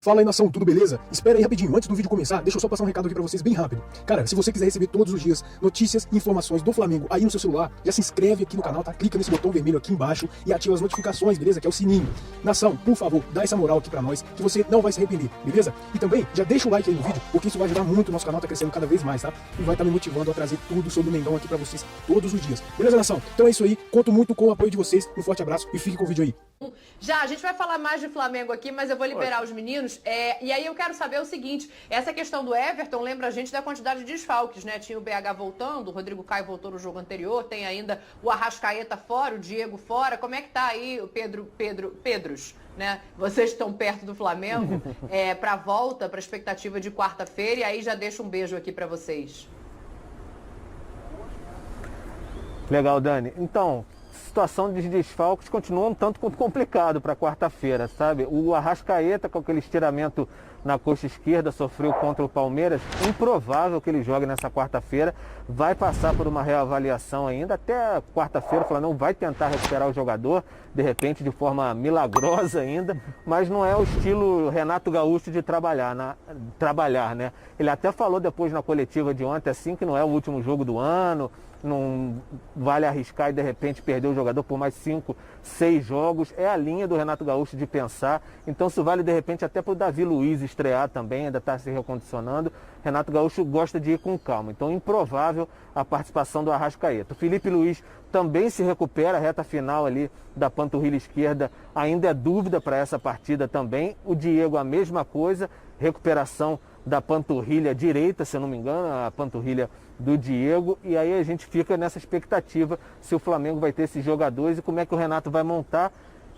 Fala aí, nação, tudo beleza? Espera aí rapidinho, antes do vídeo começar, deixa eu só passar um recado aqui pra vocês bem rápido. Cara, se você quiser receber todos os dias notícias e informações do Flamengo aí no seu celular, já se inscreve aqui no canal, tá? Clica nesse botão vermelho aqui embaixo e ativa as notificações, beleza? Que é o sininho. Nação, por favor, dá essa moral aqui pra nós, que você não vai se arrepender, beleza? E também, já deixa o like aí no vídeo, porque isso vai ajudar muito, o nosso canal tá crescendo cada vez mais, tá? E vai estar me motivando a trazer tudo sobre o Mengão aqui pra vocês todos os dias. Beleza, nação? Então é isso aí, conto muito com o apoio de vocês, um forte abraço e fique com o vídeo aí. Já, a gente vai falar mais de Flamengo aqui, mas eu vou liberar os meninos. E aí eu quero saber o seguinte, essa questão do Everton lembra a gente da quantidade de desfalques, né? Tinha o BH voltando, o Rodrigo Caio voltou no jogo anterior, tem ainda o Arrascaeta fora, o Diego fora. Como é que tá aí o Pedros, né? Vocês estão perto do Flamengo pra volta, pra expectativa de quarta-feira, e aí já deixo um beijo aqui pra vocês. Legal, Dani. Então, situação de desfalques continua um tanto complicado para quarta-feira, sabe? O Arrascaeta, com aquele estiramento na coxa esquerda, sofreu contra o Palmeiras. Improvável que ele jogue nessa quarta-feira. Vai passar por uma reavaliação ainda. Até quarta-feira, o Flamengo vai tentar recuperar o jogador, de repente de forma milagrosa ainda, mas não é o estilo Renato Gaúcho de trabalhar, né? Ele até falou depois na coletiva de ontem, assim, que não é o último jogo do ano, não vale arriscar e de repente perder o jogador por mais 5, 6 jogos. É a linha do Renato Gaúcho de pensar. Então isso vale de repente até para o Davi Luiz estrear também, ainda está se recondicionando. Renato Gaúcho gosta de ir com calma. Então improvável a participação do Arrascaeta. O Felipe Luiz também se recupera, a reta final ali da panturrilha esquerda ainda é dúvida para essa partida também. O Diego a mesma coisa, recuperação da panturrilha direita, se eu não me engano, a panturrilha do Diego, e aí a gente fica nessa expectativa se o Flamengo vai ter esses jogadores e como é que o Renato vai montar,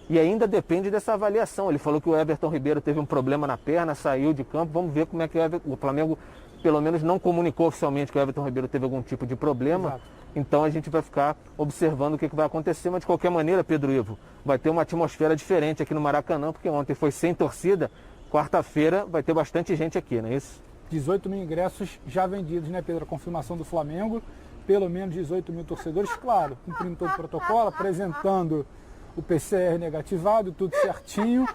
e ainda depende dessa avaliação. Ele falou que o Everton Ribeiro teve um problema na perna, saiu de campo, vamos ver como é que o Flamengo pelo menos não comunicou oficialmente que o Everton Ribeiro teve algum tipo de problema. Exato. Então a gente vai ficar observando o que vai acontecer, mas de qualquer maneira, Pedro Ivo, vai ter uma atmosfera diferente aqui no Maracanã, porque ontem foi sem torcida. Quarta-feira vai ter bastante gente aqui, não é isso? 18 mil ingressos já vendidos, né, Pedro? A confirmação do Flamengo, pelo menos 18 mil torcedores, claro, cumprindo todo o protocolo, apresentando o PCR negativado, tudo certinho.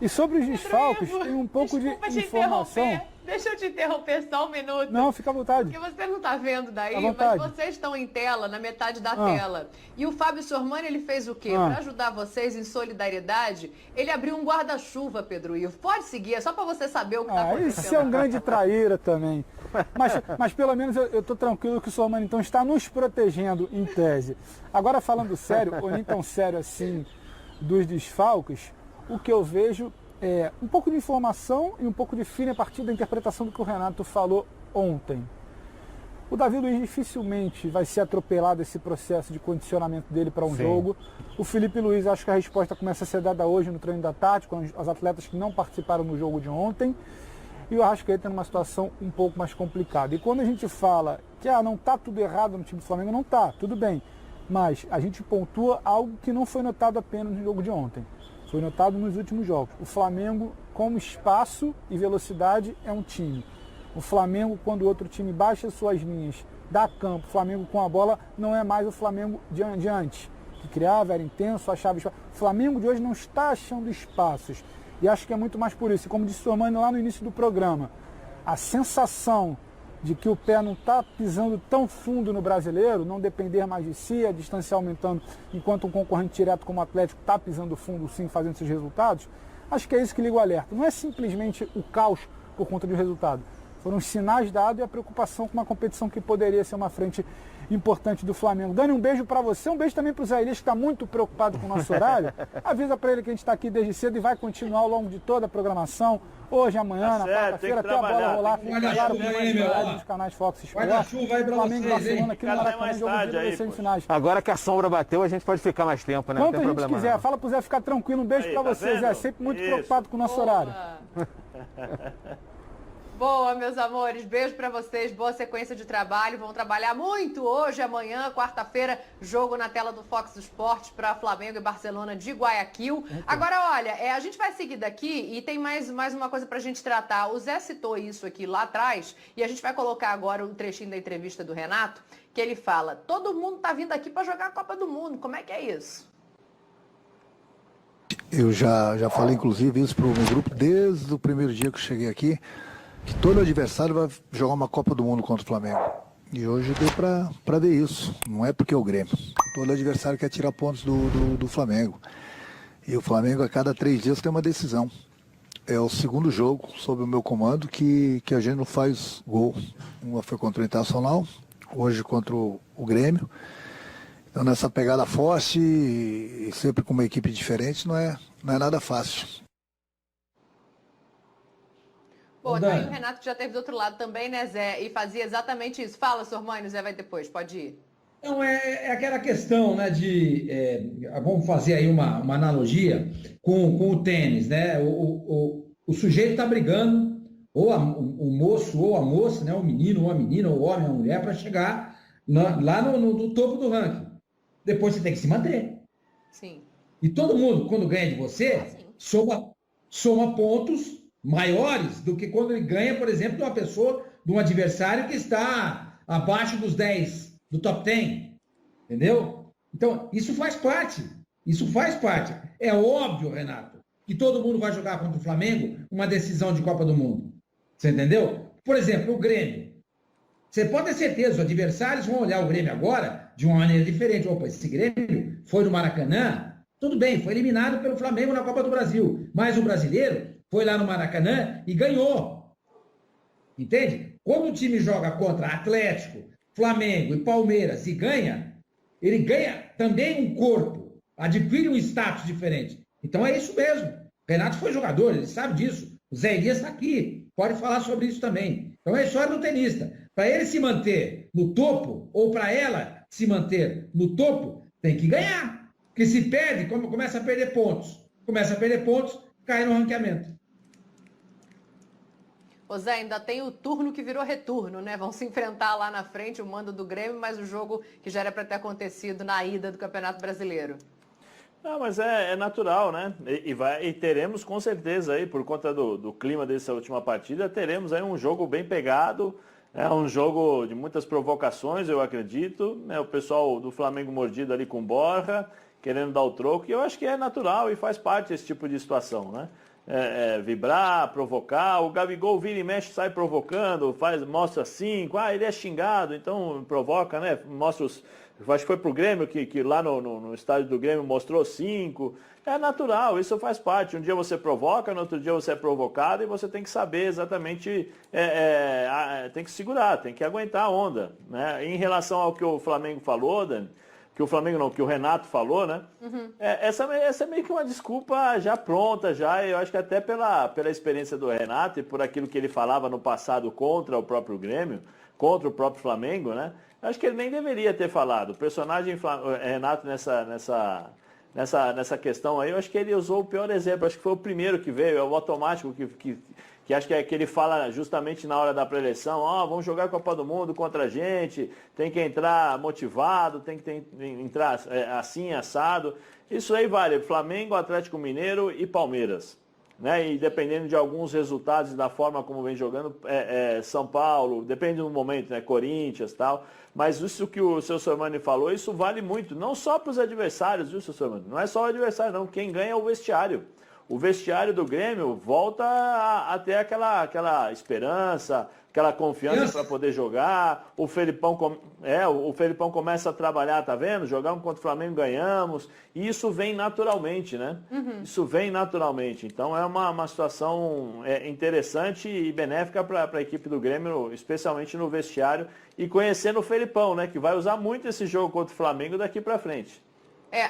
E sobre os desfalques, tem um pouco de informação. Deixa eu te interromper só um minuto. Não, fica à vontade. Porque você não está vendo daí, mas vocês estão em tela, na metade da tela. E o Fábio Sormani, ele fez o quê? Para ajudar vocês em solidariedade, ele abriu um guarda-chuva, Pedro Ivo. Pode seguir, é só para você saber o que está acontecendo. Isso é um grande traíra também. Mas pelo menos eu estou tranquilo que o Sormani então está nos protegendo em tese. Agora falando sério, ou nem tão sério assim, dos desfalques, o que eu vejo é um pouco de informação e um pouco de feeling a partir da interpretação do que o Renato falou ontem. O Davi Luiz dificilmente vai ser atropelado esse processo de condicionamento dele para um jogo. O Felipe Luiz, acho que a resposta começa a ser dada hoje no treino da tarde, com os atletas que não participaram no jogo de ontem. E o Arrascaeta numa situação um pouco mais complicada. E quando a gente fala que não está tudo errado no time do Flamengo, não está, tudo bem. Mas a gente pontua algo que não foi notado apenas no jogo de ontem. Foi notado nos últimos jogos. O Flamengo, como espaço e velocidade, é um time. O Flamengo, quando o outro time baixa suas linhas, dá campo, o Flamengo com a bola não é mais o Flamengo de antes, que criava, era intenso, achava espaço. O Flamengo de hoje não está achando espaços. E acho que é muito mais por isso. E como disse o Sormani lá no início do programa, a sensação de que o pé não está pisando tão fundo no brasileiro, não depender mais de si, a distância aumentando, enquanto um concorrente direto como o Atlético está pisando fundo sim, fazendo seus resultados, acho que é isso que liga o alerta. Não é simplesmente o caos por conta de um resultado. Foram os sinais dados e a preocupação com uma competição que poderia ser uma frente importante do Flamengo. Dani, um beijo para você, um beijo também para o Zé Elias, que está muito preocupado com o nosso horário. Avisa para ele que a gente está aqui desde cedo e vai continuar ao longo de toda a programação, hoje, amanhã, na quarta-feira, até a bola rolar. Claro, nos canais Fox Sport. Flamengo e Barcelona aqui no Maracanã, jogo de semifinais. Agora que a sombra bateu, a gente pode ficar mais tempo, né? Quanto a gente quiser, fala pro Zé ficar tranquilo, um beijo para você, Zé, sempre muito preocupado com o nosso horário. Boa, meus amores, beijo pra vocês, boa sequência de trabalho, vão trabalhar muito hoje, amanhã, quarta-feira, jogo na tela do Fox Sports para Flamengo e Barcelona de Guayaquil. Agora, olha, a gente vai seguir daqui e tem mais uma coisa pra gente tratar. O Zé citou isso aqui lá atrás e a gente vai colocar agora um trechinho da entrevista do Renato, que ele fala, todo mundo tá vindo aqui pra jogar a Copa do Mundo, como é que é isso? Eu já falei, inclusive, isso para o meu grupo desde o primeiro dia que eu cheguei aqui, que todo adversário vai jogar uma Copa do Mundo contra o Flamengo. E hoje deu para ver isso. Não é porque é o Grêmio. Todo adversário quer tirar pontos do Flamengo. E o Flamengo, a cada 3 dias, tem uma decisão. É o segundo jogo, sob o meu comando, que a gente não faz gol. Uma foi contra o Internacional, hoje contra o Grêmio. Então, nessa pegada forte e sempre com uma equipe diferente, não é nada fácil. Pô, tá aí o Renato que já teve do outro lado também, né, Zé? E fazia exatamente isso. Fala, Sormani, o Zé vai depois, pode ir. Não, é aquela questão, né, vamos fazer aí uma analogia com o tênis, né? O sujeito está brigando, o moço ou a moça, né, o menino ou a menina, o homem ou a mulher, para chegar lá no topo do ranking. Depois você tem que se manter. Sim. E todo mundo, quando ganha de você, soma pontos maiores do que quando ele ganha, por exemplo, de uma pessoa, de um adversário que está abaixo dos 10, do top 10. Entendeu? Então, isso faz parte. Isso faz parte. É óbvio, Renato, que todo mundo vai jogar contra o Flamengo uma decisão de Copa do Mundo. Você entendeu? Por exemplo, o Grêmio. Você pode ter certeza, os adversários vão olhar o Grêmio agora de uma maneira diferente. Opa, esse Grêmio foi no Maracanã, tudo bem, foi eliminado pelo Flamengo na Copa do Brasil, mas o brasileiro foi lá no Maracanã e ganhou. Entende? Quando o time joga contra Atlético, Flamengo e Palmeiras e ganha, ele ganha também um corpo, adquire um status diferente. Então é isso mesmo. Renato foi jogador, ele sabe disso. O Zé Elias está aqui, pode falar sobre isso também. Então é a história do tenista. Para ele se manter no topo, ou para ela se manter no topo, tem que ganhar. Porque se perde, começa a perder pontos. Começa a perder pontos, cai no ranqueamento. Ô Zé, ainda tem o turno que virou retorno, né? Vão se enfrentar lá na frente o mando do Grêmio, mas o jogo que já era para ter acontecido na ida do Campeonato Brasileiro. Não, mas é natural, né? E teremos com certeza aí, por conta do clima dessa última partida, teremos aí um jogo bem pegado, um jogo de muitas provocações, eu acredito, né? O pessoal do Flamengo mordido ali com Borja, querendo dar o troco, e eu acho que é natural e faz parte esse tipo de situação, né? Vibrar, provocar, o Gabigol vira e mexe, sai provocando, mostra 5, ele é xingado, então provoca, né? Mostra acho que foi pro Grêmio, que lá no estádio do Grêmio mostrou 5. É natural, isso faz parte. Um dia você provoca, no outro dia você é provocado e você tem que saber exatamente, tem que segurar, tem que aguentar a onda, né? Em relação ao que o Flamengo falou, Dani, que o Renato falou, né? Uhum. Essa é meio que uma desculpa já pronta, eu acho que até pela experiência do Renato e por aquilo que ele falava no passado contra o próprio Grêmio, contra o próprio Flamengo, né? Acho que ele nem deveria ter falado. O personagem Renato nessa questão aí, eu acho que ele usou o pior exemplo. Acho que foi o primeiro que veio, é o automático que acho que é que ele fala justamente na hora da pré-eleição, vamos jogar a Copa do Mundo contra a gente, tem que entrar motivado, tem que entrar assim, assado. Isso aí vale Flamengo, Atlético Mineiro e Palmeiras. Né? E dependendo de alguns resultados e da forma como vem jogando, São Paulo, depende do momento, né? Corinthians e tal. Mas isso que o seu Sormani falou, isso vale muito, não só para os adversários, viu, seu Sormani? Não é só o adversário, não. Quem ganha é o vestiário. O vestiário do Grêmio volta a ter aquela esperança, aquela confiança para poder jogar. O Felipão começa a trabalhar, tá vendo? Jogamos contra o Flamengo, ganhamos. E isso vem naturalmente, né? Uhum. Isso vem naturalmente. Então é uma situação interessante e benéfica para a equipe do Grêmio, especialmente no vestiário. E conhecendo o Felipão, né? Que vai usar muito esse jogo contra o Flamengo daqui para frente.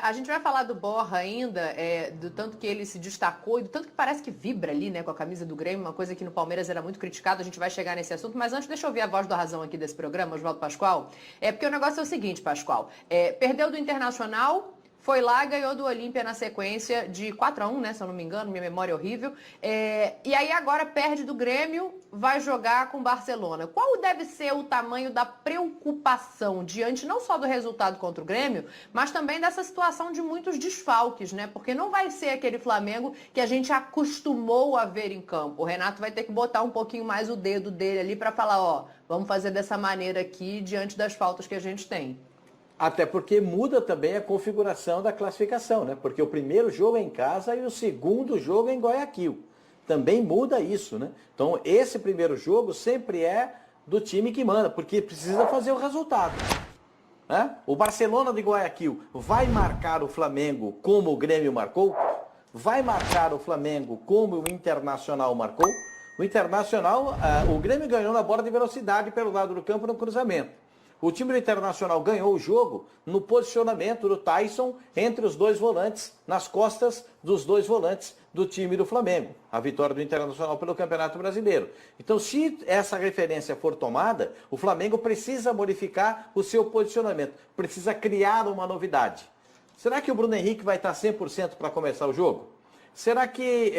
A gente vai falar do Borja ainda, do tanto que ele se destacou e do tanto que parece que vibra ali, né, com a camisa do Grêmio, uma coisa que no Palmeiras era muito criticado, a gente vai chegar nesse assunto, mas antes deixa eu ouvir a voz da razão aqui desse programa, Oswaldo Pascoal, porque o negócio é o seguinte, Pascoal, perdeu do Internacional, foi lá, ganhou do Olímpia na sequência de 4-1, né, se eu não me engano, minha memória é horrível. E aí agora perde do Grêmio, vai jogar com o Barcelona. Qual deve ser o tamanho da preocupação diante não só do resultado contra o Grêmio, mas também dessa situação de muitos desfalques, né? Porque não vai ser aquele Flamengo que a gente acostumou a ver em campo. O Renato vai ter que botar um pouquinho mais o dedo dele ali para falar, vamos fazer dessa maneira aqui diante das faltas que a gente tem. Até porque muda também a configuração da classificação, né? Porque o primeiro jogo é em casa e o segundo jogo é em Guayaquil. Também muda isso, né? Então, esse primeiro jogo sempre é do time que manda, porque precisa fazer o resultado. Né? O Barcelona de Guayaquil vai marcar o Flamengo como o Grêmio marcou? Vai marcar o Flamengo como o Internacional marcou? O Internacional, o Grêmio ganhou na bola de velocidade pelo lado do campo no cruzamento. O time do Internacional ganhou o jogo no posicionamento do Tyson entre os dois volantes, nas costas dos dois volantes do time do Flamengo. A vitória do Internacional pelo Campeonato Brasileiro. Então, se essa referência for tomada, o Flamengo precisa modificar o seu posicionamento. Precisa criar uma novidade. Será que o Bruno Henrique vai estar 100% para começar o jogo? Será que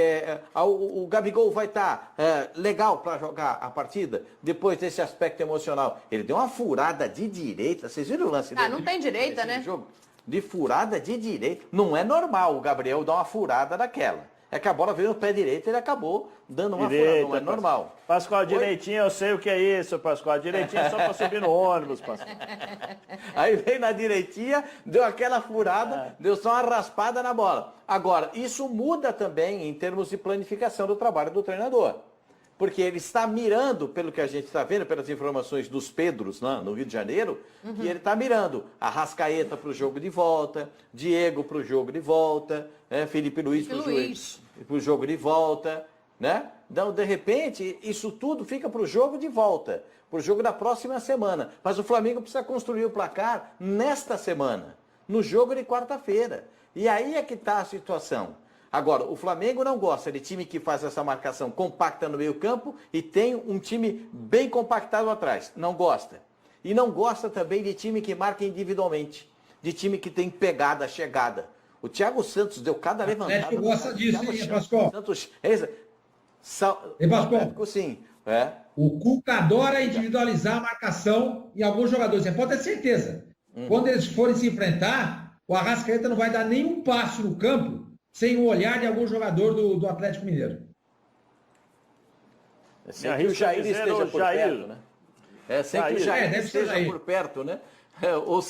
o Gabigol vai estar legal para jogar a partida depois desse aspecto emocional? Ele deu uma furada de direita. Vocês viram o lance dele? Não tem direita, né? Jogo? De furada de direita. Não é normal o Gabriel dar uma furada daquela. É que a bola veio no pé direito e ele acabou dando uma furada. Não é normal. Pascoal, direitinho, eu sei o que é isso, Pascoal. Direitinho é só para subir no ônibus, Pascoal. Aí veio na direitinha, deu aquela furada, deu só uma raspada na bola. Agora, isso muda também em termos de planificação do trabalho do treinador. Porque ele está mirando, pelo que a gente está vendo, pelas informações dos Pedros, né, no Rio de Janeiro, que ele está mirando a Arrascaeta para o jogo de volta, Diego para o jogo de volta, Felipe Luiz para o jogo de volta. Né? Então, de repente, isso tudo fica para o jogo de volta, para o jogo da próxima semana. Mas o Flamengo precisa construir o placar nesta semana, no jogo de quarta-feira. E aí é que está a situação. Agora, o Flamengo não gosta de time que faz essa marcação compacta no meio campo e tem um time bem compactado atrás. Não gosta. E não gosta também de time que marca individualmente, de time que tem pegada, chegada. O Thiago Santos deu cada levantada. O Atlético gosta disso, hein, Pascoal? Santos, Pascoal? Sim. O Cuca adora individualizar a marcação em alguns jogadores. Você pode ter certeza. Quando eles forem se enfrentar, o Arrascaeta não vai dar nenhum passo no campo sem o olhar de algum jogador do Atlético Mineiro. Sem que o Jair esteja por perto, né? Sem que o Jair esteja por perto, né? Ou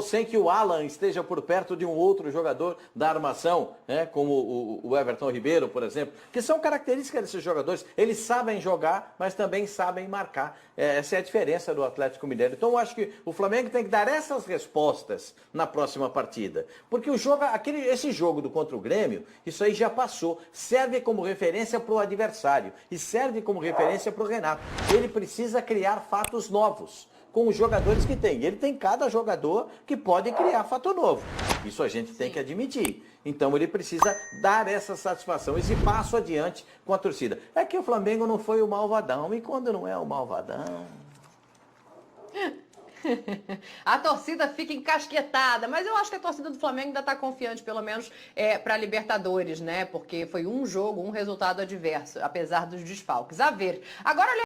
sem que o Alan esteja por perto de um outro jogador da armação, né? Como o Everton Ribeiro, por exemplo, que são características desses jogadores. Eles sabem jogar, mas também sabem marcar. Essa é a diferença do Atlético Mineiro. Então eu acho que o Flamengo tem que dar essas respostas na próxima partida. Porque esse jogo contra o Grêmio, isso aí já passou. Serve como referência para o adversário e serve como referência para o Renato. Ele precisa criar fatos novos com os jogadores que tem. Ele tem cada jogador que pode criar fato novo. Isso a gente tem que admitir. Então ele precisa dar essa satisfação, esse passo adiante com a torcida. É que o Flamengo não foi o malvadão. E quando não é o malvadão? A torcida fica encasquetada, mas eu acho que a torcida do Flamengo ainda está confiante, pelo menos para Libertadores, né? Porque foi um jogo, um resultado adverso, apesar dos desfalques. A ver. Agora,